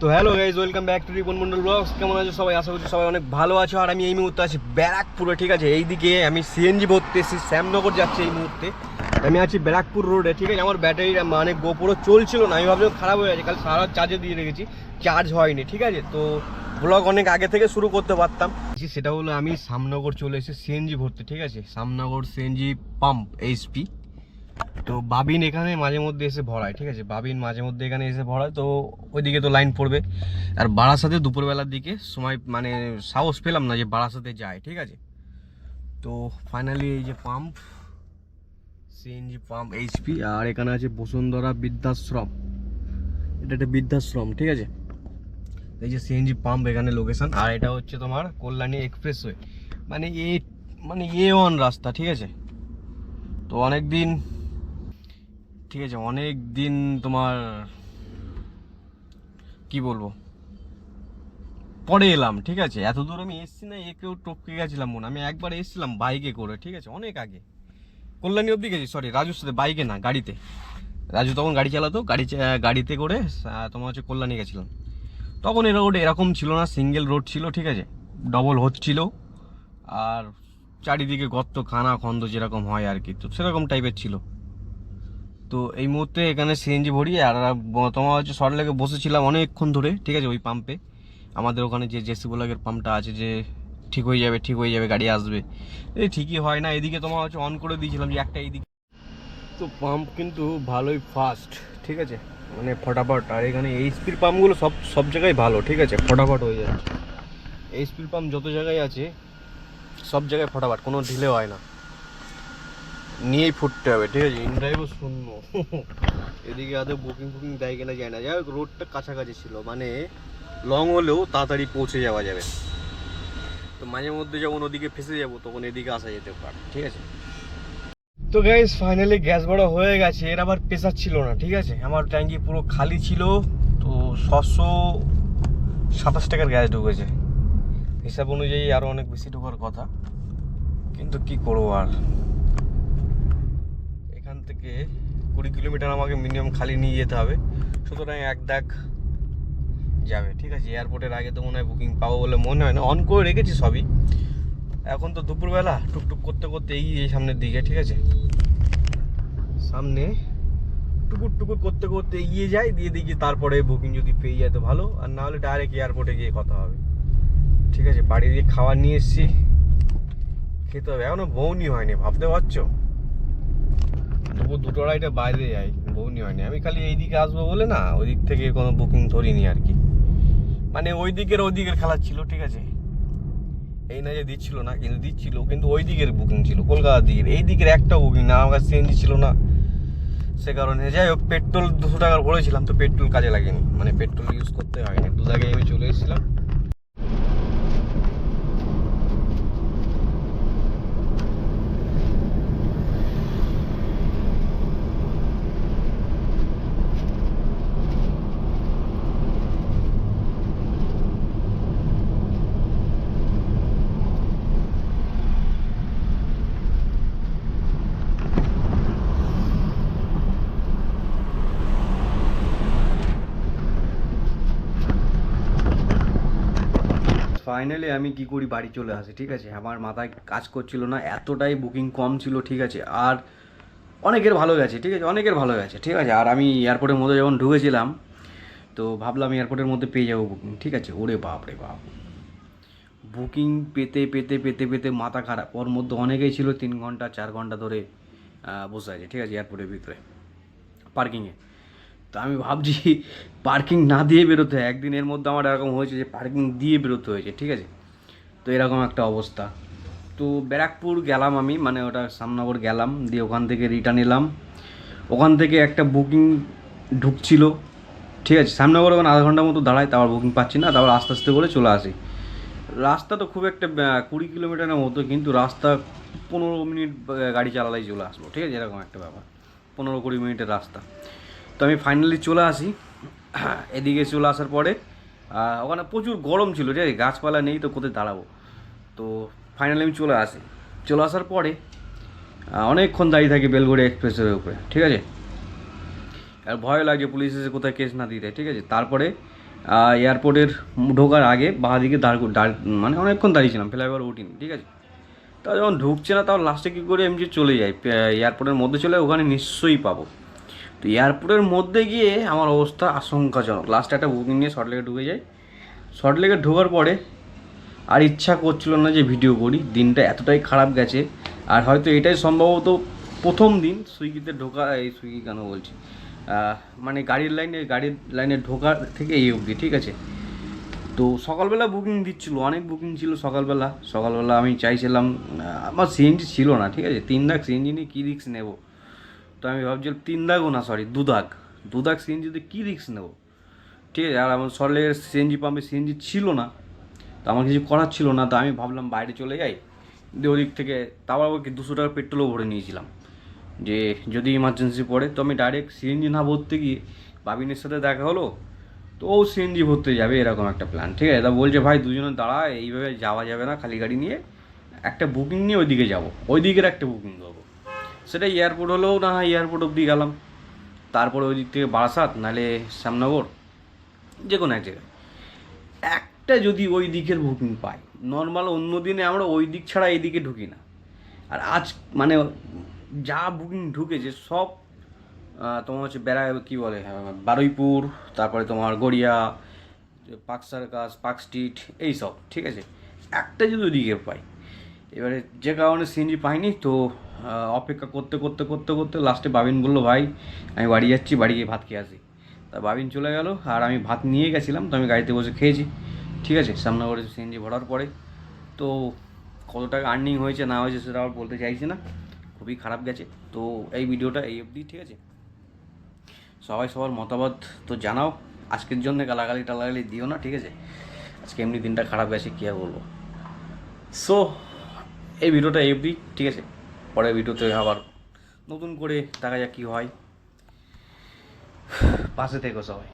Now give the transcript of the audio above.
তো hello guys, welcome back to Ripon Mondal blogs. কেমন আছো সবাই? আশা করছি সবাই অনেক ভালো আছো। আর আমি এই মুহূর্তে আছি ব্যারাকপুরে, ঠিক আছে। এইদিকে আমি সিএনজি ভরতে এসেছি, শ্যামনগর যাচ্ছি এই মুহূর্তে। আমি আছি ব্যারাকপুর রোডে, ঠিক আছে। আমার ব্যাটারি মানে গোপুরো চলছিল না, আমি ভাবলাম খারাপ হয়ে গেছে, কাল সারা চার্জে দিয়ে রেখেছি, চার্জ হয়নি, ঠিক আছে। তো ব্লগ অনেক আগে থেকে শুরু করতে পারতাম। সেটা হলো আমি শ্যামনগর চলে এসেছি সিএনজি ভরতে, ঠিক আছে। Shyamnagar CNG pump HP. তো বাবিন এখানে মাঝে মধ্যে এসে ভরায়, ঠিক আছে। বাবিন মাঝে মধ্যে এখানে এসে ভরায়, তো ওইদিকে তো লাইন পড়বে। আর বারাসাতে দুপুরবেলার দিকে সময় মানে সাহস পেলাম না যে বারাসাতে যায়, ঠিক আছে। তো ফাইনালি এই যে পাম্প, সিএনজি পাম্প এইচপি, আর এখানে আছে বসুন্ধরা বৃদ্ধাশ্রম। এটা একটা বৃদ্ধাশ্রম, ঠিক আছে। এই যে সিএনজি পাম্প এখানে লোকেশন। আর এটা হচ্ছে তোমার কল্যাণী এক্সপ্রেসওয়ে, মানে A1 রাস্তা, ঠিক আছে। তো অনেক দিন, ঠিক আছে, অনেক দিন তোমার কি বলবো, পরে এলাম, ঠিক আছে। এত দূর আমি এসছি না, একেও টপকে গেছিলাম মনে। আমি একবার এসেছিলাম বাইকে করে, ঠিক আছে, অনেক আগে কল্যাণী অবধি গেছি, সরি রাজুর সাথে, বাইকে না গাড়িতে। রাজু তখন গাড়ি চালাতো, গাড়িতে করে তোমার হচ্ছে কল্যাণী গেছিলাম। তখন এই রোড এরকম ছিল না, সিঙ্গেল রোড ছিল, ঠিক আছে। ডবল হচ্ছিল, আর চারিদিকে গর্ত খানা খন্দ যেরকম হয় আর কি, তো সেরকম টাইপের ছিল। তো এই মুহূর্তে এখানে সিএনজি ভরি। আর তোমার হচ্ছে সল্টলেকে বসেছিলাম অনেকক্ষণ ধরে, ঠিক আছে, ওই পাম্পে। আমাদের ওখানে যে জেসি ব্লকের পাম্পটা আছে, যে ঠিক হয়ে যাবে, ঠিক হয়ে যাবে, গাড়ি আসবে, এই ঠিকই হয় না। এদিকে তোমার হচ্ছে অন করে দিয়েছিলাম যে একটা এইদিকে। তো পাম্প কিন্তু ভালোই ফাস্ট, ঠিক আছে, মানে ফটাফট। আর এখানে এইচপির পাম্পগুলো সব জায়গায় ভালো, ঠিক আছে, ফটাফট হয়ে যাচ্ছে। এইচপির পাম্প যত জায়গায় আছে সব জায়গায় ফটাফট, কোনো ঢিলে হয় না, নিয়েই ফুটতে হবে, ঠিক আছে। ইনড্রাইভও শূন্য। এদিকে আদৌ বুকিং দেয় কিনা যায় না। যাই হোক, রোডটা কাছাকাছি ছিল, মানে লং হলেও তাড়াতাড়ি পৌঁছে যাওয়া যাবে। তো মাঝে মধ্যে যখন ওদিকে ফেসে যাব তখন এদিকে আসা যেতে পারে, ঠিক আছে। তো গাইস ফাইনালি গ্যাস ভরা হয়ে গেছে। এর আবার প্রেসার ছিল না, ঠিক আছে। আমার ট্যাঙ্কি পুরো খালি ছিল। তো 627 টাকার গ্যাস ঢুকেছে। হিসাব অনুযায়ী আরও অনেক বেশি ঢোকার কথা, কিন্তু কি করবো আর। এখান থেকে 20 কিলোমিটার আমাকে মিনিমাম খালি নিয়ে যেতে হবে, সুতরাং এক দাগ যাবে, ঠিক আছে। এয়ারপোর্টের আগে তো মনে হয় বুকিং পাবো বলে মনে হয় না, অন করে রেখেছি সবই। এখন তো দুপুরবেলা, টুকটুক করতে করতে এগিয়ে সামনের দিকে, ঠিক আছে। সামনে টুকুর টুকুর করতে করতে এগিয়ে যাই, দিয়ে দেখি তারপরে বুকিং যদি পেয়ে যায় তো ভালো, আর না হলে ডাইরেক্ট এয়ারপোর্টে গিয়ে কথা হবে, ঠিক আছে। বাড়ি দিয়ে খাবার নিয়ে এসেছি, খেতে হবে। এখনো বউনি হয়নি, ভাবতে পারছো। তবু 2-2:30 বাইরে যাই, বউনি হয়নি। আমি খালি এই দিকে আসবো বলে না, ওই দিক থেকে কোনো বুকিং ধরিনি আর কি। মানে ওই দিকের খেলা ছিল, ঠিক আছে। এই না যে দিচ্ছিল না, কিন্তু দিচ্ছিল, কিন্তু ওই দিকের বুকিং ছিল, কলকাতার দিকের। এই দিকের একটা বুকিং না, আমার কাছে সিএনজি ছিল না, সে কারণে। যাই হোক, পেট্রোল 200 টাকার ভরেছিলাম, তো পেট্রোল কাজে লাগেনি, মানে পেট্রোল ইউজ করতে হয়নি। দু জায়গায় আমি চলে এসেছিলাম। ফাইনালি আমি কি করি, বাড়ি চলে আসি, ঠিক আছে। আমার মাথায় কাজ করছিল না, এতটাই বুকিং কম ছিল, ঠিক আছে। আর অনেকের ভালো গেছে, ঠিক আছে, অনেকের ভালো গেছে, ঠিক আছে। আর আমি এয়ারপোর্টের মধ্যে যখন ঢুকেছিলাম, তো ভাবলাম এয়ারপোর্টের মধ্যে পেয়ে যাবো বুকিং, ঠিক আছে। ওরে বাপ রে বাপ, বুকিং পেতে পেতে পেতে পেতে মাথা খারাপ। ওর মধ্যে অনেকেই ছিল 3 ঘন্টা 4 ঘন্টা ধরে বসে আছে, ঠিক আছে, এয়ারপোর্টের ভিতরে পার্কিংয়ে। তো আমি ভাবছি পার্কিং না দিয়ে বেরোতে হয়। একদিনের মধ্যে আমার এরকম হয়েছে যে পার্কিং দিয়ে বেরোতে হয়েছে, ঠিক আছে। তো এরকম একটা অবস্থা। তো ব্যারাকপুর গেলাম আমি, মানে ওটা শ্যামনগর গেলাম, দিয়ে ওখান থেকে রিটার্ন এলাম। ওখান থেকে একটা বুকিং ঢুকছিল, ঠিক আছে। শ্যামনগর ওখানে আধা ঘন্টার মতো দাঁড়ায়, তারপর বুকিং পাচ্ছি না, তারপর আস্তে আস্তে করে চলে আসি। রাস্তা তো খুব একটা 20 কিলোমিটারের মতো, কিন্তু রাস্তা 15 মিনিট গাড়ি চালালেই চলে আসবো, ঠিক আছে, এরকম একটা ব্যাপার। 15-20 মিনিটের রাস্তা। তো আমি ফাইনালি চলে আসি। এদিকে চলে আসার পরে ওখানে প্রচুর গরম ছিল, ঠিক আছে, গাছপালা নেই, তো কোথায় দাঁড়াবো। তো ফাইনালি আমি চলে আসি। চলে আসার পরে অনেকক্ষণ দাঁড়িয়ে থাকি বেলঘড়ি এক্সপ্রেসের উপরে, ঠিক আছে। আর ভয় লাগে পুলিশ এসে কোথায় কেস না দিয়ে দেয়, ঠিক আছে। তারপরে এয়ারপোর্টের ঢোকার আগে বাঁ দিকে মানে অনেকক্ষণ দাঁড়িয়েছিলাম, ফ্লাইওভার উঠিনি, ঠিক আছে। তা যখন ঢুকছে না, তাও লাস্টে কী করে এমনি চলে যাই এয়ারপোর্টের মধ্যে চলে, ওখানে নিশ্চয়ই পাবো। তো এয়ারপোর্টের মধ্যে গিয়ে আমার অবস্থা আশঙ্কাজনক। লাস্টে একটা বুকিং নিয়ে সল্টলেকে ঢুকে যাই। সল্টলেকে ঢোকার পরে আর ইচ্ছা করছিল না যে ভিডিও করি, দিনটা এতটাই খারাপ গেছে। আর হয়তো এটাই সম্ভবত প্রথম দিন সুইগিতে ঢোকা, এই সুইগি কেন বলছি, মানে গাড়ির লাইনে ঢোকার থেকে এই অবধি, ঠিক আছে। তো সকালবেলা বুকিং দিচ্ছিলো, অনেক বুকিং ছিল সকালবেলা আমি চাইছিলাম, আমার সিএনজি ছিল না, ঠিক আছে। 3 দাগ সিএনজি নিয়ে কী রিস্ক নেবো, তো আমি ভাবছিলাম 3 দাগও না, সরি 2 দাগ সিএনজিতে কী রিস্ক নেবো, ঠিক আছে। আর আমার সরলের সিএনজি পাম্পে সিএনজি ছিল না, তো আমার কিছু করার ছিল না। তো আমি ভাবলাম বাইরে চলে যাই, দিয়ে ওদিক থেকে তাও আবার কি 200 টাকা পেট্রোলও ভরে নিয়েছিলাম, যে যদি ইমার্জেন্সি পড়ে। তো আমি ডাইরেক্ট সিএনজি না ভরতে গিয়ে বাবিনের সাথে দেখা হলো, তো ও সিএনজি ভরতে যাবে এরকম একটা প্ল্যান, ঠিক আছে। তা বলছে ভাই দুজনে দাঁড়া, এইভাবে যাওয়া যাবে না খালি গাড়ি নিয়ে, একটা বুকিং নিয়ে ওইদিকে যাবো, ওই দিকের একটা বুকিং করবো। সেটা এয়ারপোর্ট হলেও না হয় এয়ারপোর্ট অবধি গেলাম, তারপরে ওই দিক থেকে বারাসাত নাহলে শ্যামনগর, যে কোনো এক জায়গায় একটা যদি ওই দিকের বুকিং পাই। নর্মাল অন্য দিনে আমরা ওই দিক ছাড়া এই দিকে ঢুকি না। আর আজ মানে যা বুকিং ঢুকেছে সব তোমার হচ্ছে কী বলে, বারুইপুর, তারপরে তোমার Garia, park circus, park street, এইসব, ঠিক আছে। একটা যদি ওদিকে পাই, এবারে যে কারণে সিএনজি পাইনি, তো অপেক্ষা করতে করতে করতে করতে লাস্টে বাবিন বললো ভাই আমি বাড়ি যাচ্ছি, বাড়ি গিয়ে ভাত খেয়ে আসি। তা বাবিন চলে গেল, আর আমি ভাত নিয়ে গেছিলাম, তো আমি গাড়িতে বসে খেয়েছি, ঠিক আছে। শ্যামনগরে সিএনজি ভরার পরে তো কত টাকা আর্নিং হয়েছে না হয়েছে সেটা আর বলতে চাইছি না, খুবই খারাপ গেছে। তো এই ভিডিওটা এই অবধি, ঠিক আছে। সবাই সবার মতামত তো জানাও, আজকের জন্য গালাগালি দিও না, ঠিক আছে। আজকে এমনি দিনটা খারাপ গেছে, কী আর বলবো। সো এই ভিডিওটা এই অবধি, ঠিক আছে। পরের ভিডিওতে আবার নতুন করে দেখা যাক কী হয়। পাশে থেকো সবাই।